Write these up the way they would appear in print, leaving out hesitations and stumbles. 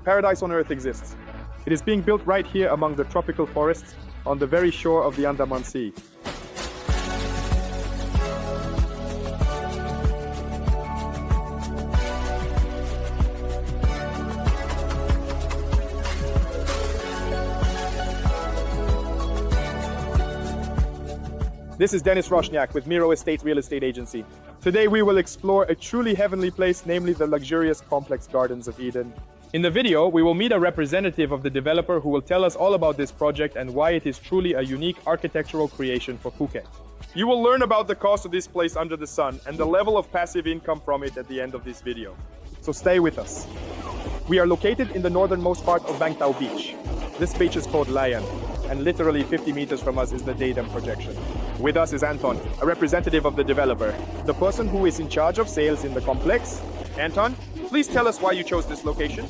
paradise on earth exists. It is being built right here among the tropical forests on the very shore of the Andaman Sea. This is Denis Rochnyak with MERU Estate Real Estate Agency. Today we will explore a truly heavenly place, namely the luxurious complex Gardens of Eden. In the video, we will meet a representative of the developer who will tell us all about this project and why it is truly a unique architectural creation for Phuket. You will learn about the cost of this place under the sun and the level of passive income from it at the end of this video. So stay with us. We are located in the northernmost part of Bang Tao Beach. This beach is called Lion, and literally 50 meters from us is the datum projection. With us is Anton, a representative of the developer, the person who is in charge of sales in the complex. Anton, please tell us why you chose this location.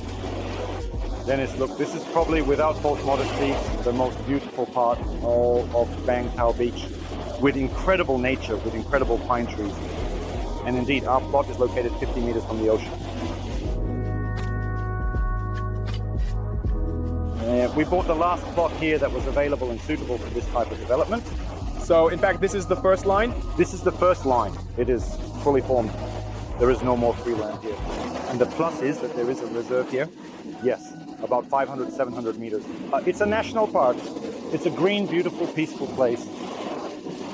Dennis, look, this is probably, without false modesty, the most beautiful part of Bang Tao Beach, with incredible nature, with incredible pine trees. And indeed, our plot is located 50 meters from the ocean. We bought the last plot here that was available and suitable for this type of development. So, in fact, this is the first line? This is the first line. It is fully formed. There is no more free land here. And the plus is that there is a reserve here. Yes, about 500, 700 meters. It's a national park. It's a green, beautiful, peaceful place.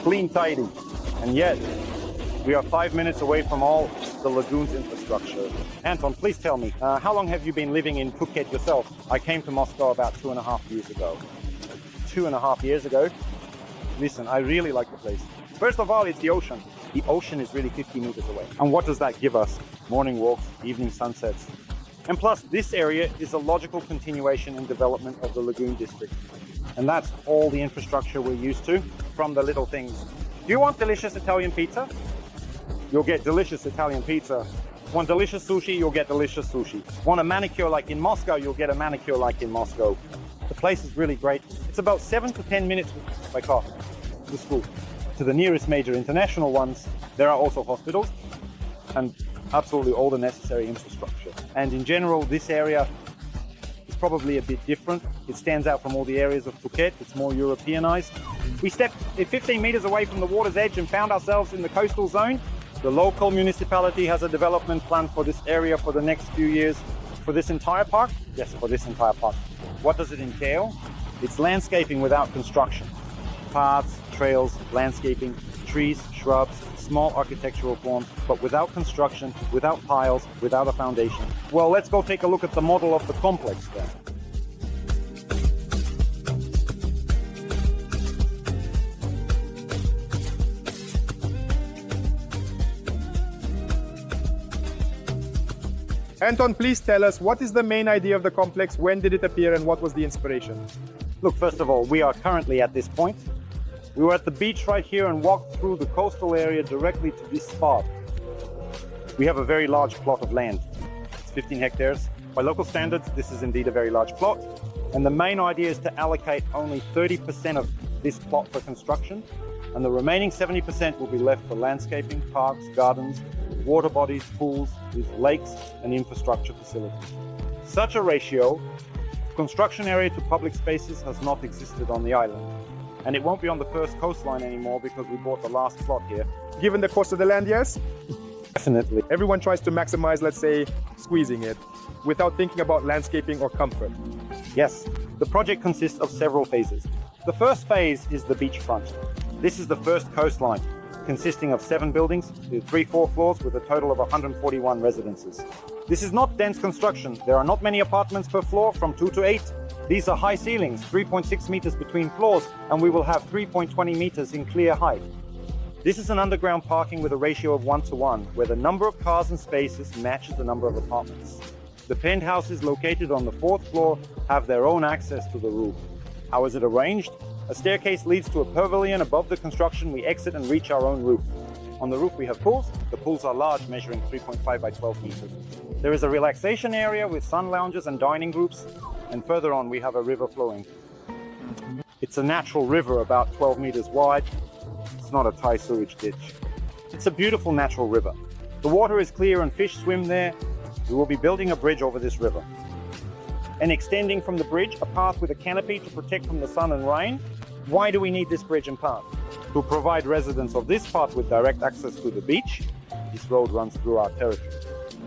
Clean, tidy. And yet, we are 5 minutes away from all the lagoon's infrastructure. Anton, please tell me, how long have you been living in Phuket yourself? I came to Moscow about 2.5 years ago. 2.5 years ago? Listen, I really like the place. First of all, it's the ocean. The ocean is really 50 meters away. And what does that give us? Morning walks, evening sunsets. And plus, this area is a logical continuation and development of the lagoon district. And that's all the infrastructure we're used to, from the little things. Do you want delicious Italian pizza? You'll get delicious Italian pizza. Want delicious sushi? You'll get delicious sushi. Want a manicure like in Moscow? You'll get a manicure like in Moscow. The place is really great. It's about 7 to 10 minutes by car to the school. To the nearest major international ones, there are also hospitals and absolutely all the necessary infrastructure. And in general, this area is probably a bit different. It stands out from all the areas of Phuket. It's more Europeanized. We stepped 15 meters away from the water's edge and found ourselves in the coastal zone. The local municipality has a development plan for this area for the next few years. For this entire park? Yes, for this entire park. What does it entail? It's landscaping without construction. Paths, trails, landscaping, trees, shrubs, small architectural forms, but without construction, without piles, without a foundation. Well, let's go take a look at the model of the complex then. Anton, please tell us, what is the main idea of the complex, when did it appear, and what was the inspiration? Look, first of all, we are currently at this point. We were at the beach right here and walked through the coastal area directly to this spot. We have a very large plot of land. It's 15 hectares. By local standards, this is indeed a very large plot. And the main idea is to allocate only 30% of this plot for construction, and the remaining 70% will be left for landscaping, parks, gardens, water bodies, pools, with lakes and infrastructure facilities. Such a ratio of construction area to public spaces has not existed on the island. And it won't be on the first coastline anymore because we bought the last plot here. Given the cost of the land, yes? Definitely. Everyone tries to maximize, let's say, squeezing it, without thinking about landscaping or comfort. Yes, the project consists of several phases. The first phase is the beachfront. This is the first coastline, consisting of 7 buildings with 3-4 floors with a total of 141 residences. This is not dense construction. There are not many apartments per floor, from 2 to 8. These are high ceilings, 3.6 meters between floors, and we will have 3.20 meters in clear height. This is an underground parking with a ratio of 1:1, where the number of cars and spaces matches the number of apartments. The penthouses located on the 4th floor have their own access to the roof. How is it arranged? A staircase leads to a pavilion. Above the construction, we exit and reach our own roof. On the roof, we have pools. The pools are large, measuring 3.5 by 12 meters. There is a relaxation area with sun lounges and dining groups. And further on, we have a river flowing. It's a natural river about 12 meters wide. It's not a Thai sewage ditch. It's a beautiful natural river. The water is clear and fish swim there. We will be building a bridge over this river. and extending from the bridge, a path with a canopy to protect from the sun and rain. Why do we need this bridge and path? To provide residents of this part with direct access to the beach. This road runs through our territory.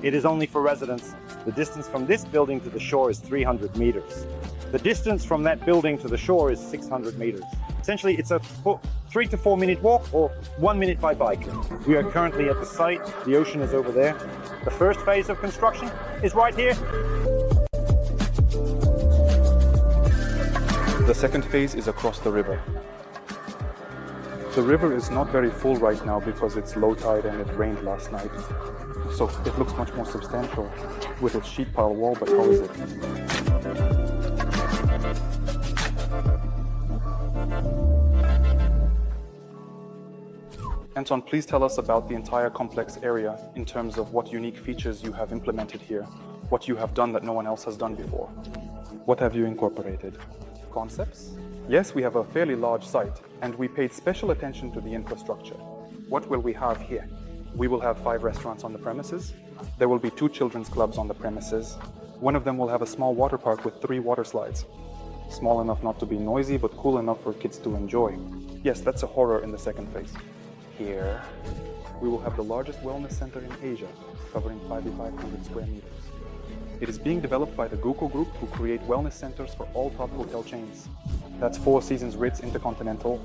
It is only for residents. The distance from this building to the shore is 300 meters. The distance from that building to the shore is 600 meters. Essentially, it's a 3 to 4 minute walk or 1 minute by bike. We are currently at the site. The ocean is over there. The first phase of construction is right here. The second phase is across the river. The river is not very full right now because it's low tide and it rained last night. So it looks much more substantial with its sheet pile wall, but how is it? Anton, please tell us about the entire complex area in terms of what unique features you have implemented here, what you have done that no one else has done before. What have you incorporated? Concepts? Yes, we have a fairly large site, and we paid special attention to the infrastructure. What will we have here? We will have 5 restaurants on the premises. There will be 2 children's clubs on the premises. One of them will have a small water park with 3 water slides. Small enough not to be noisy, but cool enough for kids to enjoy. Yes, that's a horror in the second phase. Here, we will have the largest wellness center in Asia, covering 5,500 square meters. It is being developed by the Guko Group, who create wellness centers for all top hotel chains. That's 4 Seasons Ritz Intercontinental.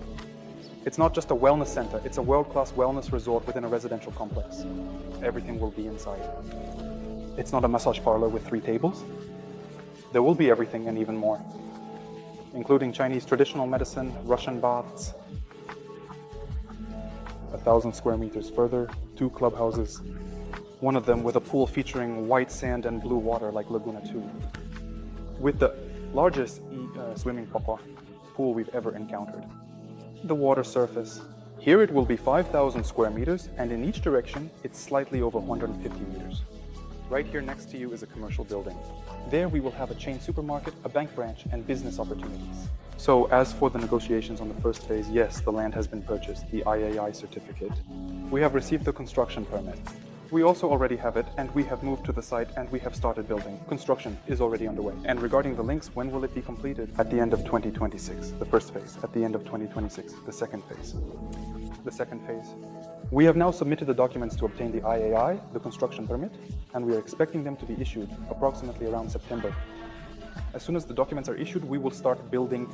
It's not just a wellness center, it's a world-class wellness resort within a residential complex. Everything will be inside. It's not a massage parlor with 3 tables. There will be everything and even more, including Chinese traditional medicine, Russian baths. 1,000 square meters further, 2 clubhouses. One of them with a pool featuring white sand and blue water like Laguna 2. With the largest swimming pool we've ever encountered. The water surface. Here it will be 5,000 square meters, and in each direction it's slightly over 150 meters. Right here next to you is a commercial building. There we will have a chain supermarket, a bank branch, and business opportunities. So as for the negotiations on the first phase, yes, the land has been purchased, the IAI certificate. We have received the construction permit. We also already have it, and we have moved to the site and we have started building. Construction is already underway. And regarding the links, when will it be completed? At the end of 2026, the first phase. At the end of 2026, the second phase. The second phase. We have now submitted the documents to obtain the IAI, the construction permit, and we are expecting them to be issued approximately around September. As soon as the documents are issued, we will start building.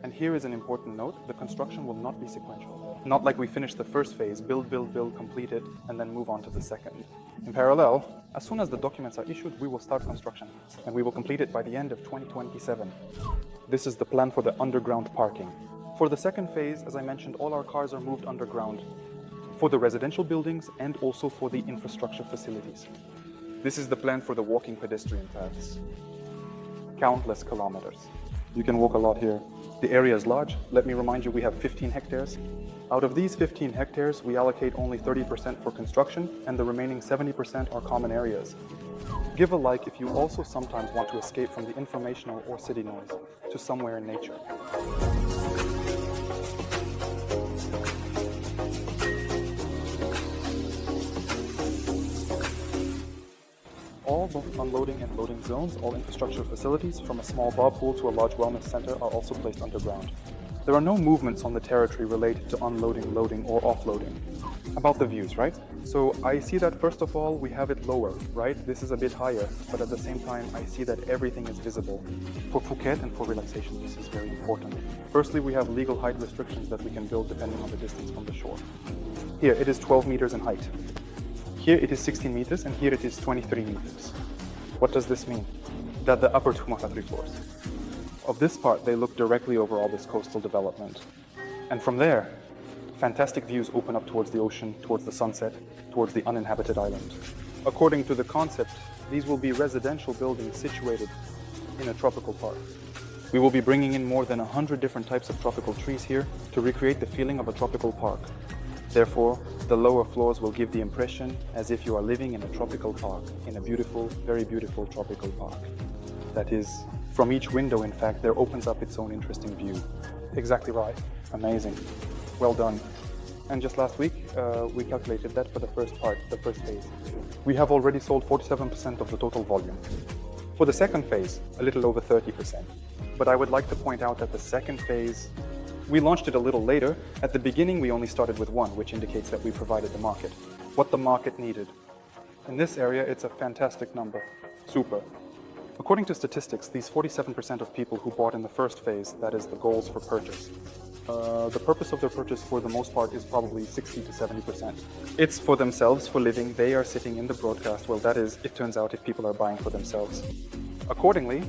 And here is an important note, the construction will not be sequential. Not like we finish the first phase, build, complete it, and then move on to the second. In parallel, as soon as the documents are issued, we will start construction, and we will complete it by the end of 2027. This is the plan for the underground parking. For the second phase, as I mentioned, all our cars are moved underground for the residential buildings and also for the infrastructure facilities. This is the plan for the walking pedestrian paths. Countless kilometers. You can walk a lot here. The area is large. Let me remind you, we have 15 hectares. Out of these 15 hectares, we allocate only 30% for construction, and the remaining 70% are common areas. Give a like if you also sometimes want to escape from the informational or city noise to somewhere in nature. All unloading and loading zones, all infrastructure facilities, from a small bob pool to a large wellness center, are also placed underground. There are no movements on the territory related to unloading, loading, or offloading. About the views, right? So I see that first of all, we have it lower, right? This is a bit higher, but at the same time, I see that everything is visible. For Phuket and for relaxation, this is very important. Firstly, we have legal height restrictions that we can build depending on the distance from the shore. Here, it is 12 meters in height. Here it is 16 meters, and here it is 23 meters. What does this mean? That the upper 2 3 floors of this part, they look directly over all this coastal development. And from there, fantastic views open up towards the ocean, towards the sunset, towards the uninhabited island. According to the concept, these will be residential buildings situated in a tropical park. We will be bringing in more than 100 different types of tropical trees here to recreate the feeling of a tropical park. Therefore, the lower floors will give the impression as if you are living in a tropical park, in a beautiful, very beautiful tropical park. That is, from each window, in fact, there opens up its own interesting view. Exactly right. Amazing. Well done. And just last week, we calculated that for the first part, the first phase. We have already sold 47% of the total volume. For the second phase, a little over 30%. But I would like to point out that the second phase, we launched it a little later. At the beginning, we only started with 1, which indicates that we provided the market, what the market needed. In this area, it's a fantastic number. Super. According to statistics, these 47% of people who bought in the first phase, that is the goals for purchase, the purpose of their purchase for the most part is probably 60 to 70%. It's for themselves, for living. They are sitting in the broadcast. Well, that is, it turns out, if people are buying for themselves. Accordingly,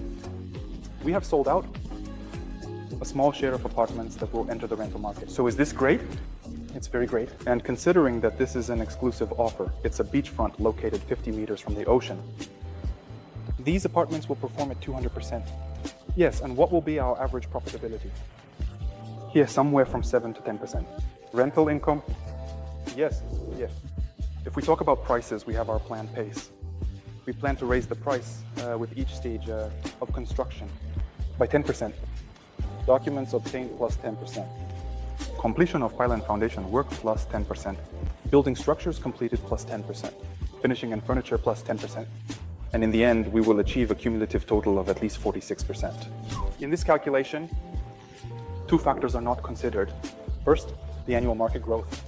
we have sold out a small share of apartments that will enter the rental market. So is this great? It's very great. And considering that this is an exclusive offer, it's a beachfront located 50 meters from the ocean. These apartments will perform at 200%. Yes, and what will be our average profitability? Here, somewhere from 7 to 10%. Rental income? Yes. If we talk about prices, we have our planned pace. We plan to raise the price with each stage of construction by 10%. Documents obtained plus 10%. Completion of pile and foundation work plus 10%. Building structures completed plus 10%. Finishing and furniture plus 10%. And in the end, we will achieve a cumulative total of at least 46%. In this calculation, 2 factors are not considered. First, the annual market growth.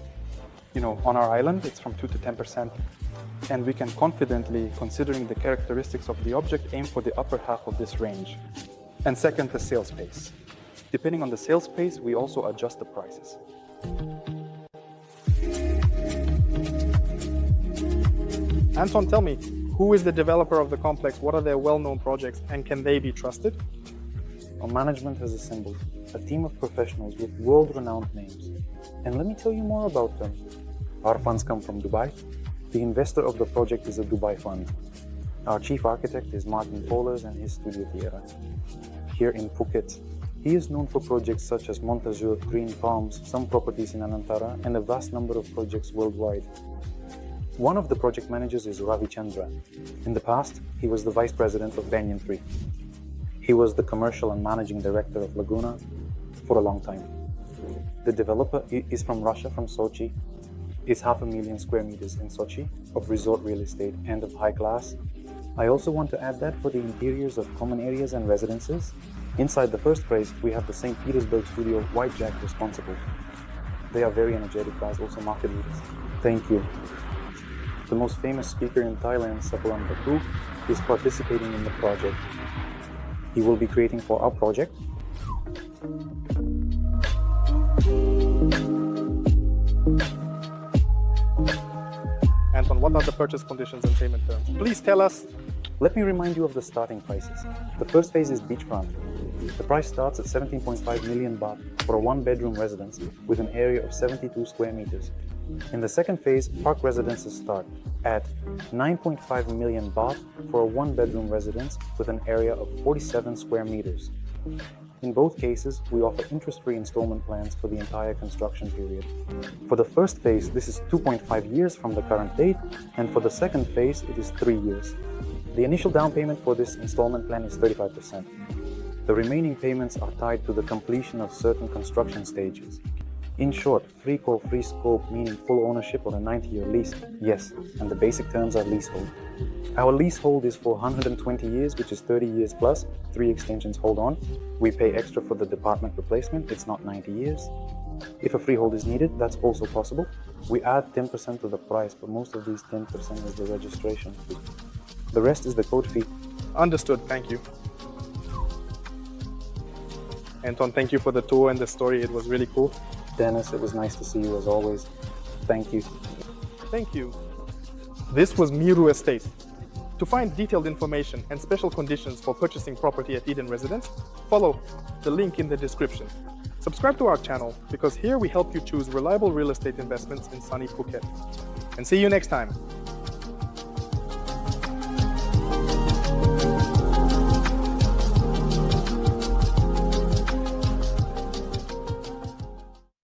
On our island, it's from 2 to 10%. And we can confidently, considering the characteristics of the object, aim for the upper half of this range. And second, the sales pace. Depending on the sales pace, we also adjust the prices. Anton, tell me, who is the developer of the complex? What are their well-known projects, and can they be trusted? Our management has assembled a team of professionals with world-renowned names. And let me tell you more about them. Our funds come from Dubai. The investor of the project is a Dubai fund. Our chief architect is Martin Pohlers and his Studio Tierra. Here in Phuket, he is known for projects such as Montazur, Green Palms, some properties in Anantara, and a vast number of projects worldwide. One of the project managers is Ravi Chandra. In the past, he was the vice president of Banyan Tree. He was the commercial and managing director of Laguna for a long time. The developer is from Russia, from Sochi. It's 500,000 square meters in Sochi of resort real estate and of high class. I also want to add that for the interiors of common areas and residences, inside the first phase, we have the St. Petersburg studio White Jack responsible. They are very energetic guys, also market leaders. Thank you. The most famous speaker in Thailand, Sapalan Batu, is participating in the project. He will be creating for our project. Anton, what are the purchase conditions and payment terms? Please tell us. Let me remind you of the starting prices. The first phase is beachfront. The price starts at 17.5 million baht for a 1-bedroom residence with an area of 72 square meters. In the second phase, park residences start at 9.5 million baht for a 1-bedroom residence with an area of 47 square meters. In both cases, we offer interest-free installment plans for the entire construction period. For the first phase, this is 2.5 years from the current date, and for the second phase, it is 3 years. The initial down payment for this installment plan is 35%. The remaining payments are tied to the completion of certain construction stages. In short, free call, free scope, meaning full ownership or a 90-year lease. Yes, and the basic terms are leasehold. Our leasehold is for 120 years, which is 30 years plus, 3 extensions hold on. We pay extra for the department replacement, it's not 90 years. If a freehold is needed, that's also possible. We add 10% to the price, but most of these 10% is the registration fee. The rest is the code fee. Understood, thank you. Anton, thank you for the tour and the story, it was really cool. Dennis, it was nice to see you as always. Thank you. Thank you. This was MERU Estate. To find detailed information and special conditions for purchasing property at Eden Residence, follow the link in the description. Subscribe to our channel because here we help you choose reliable real estate investments in sunny Phuket. And see you next time.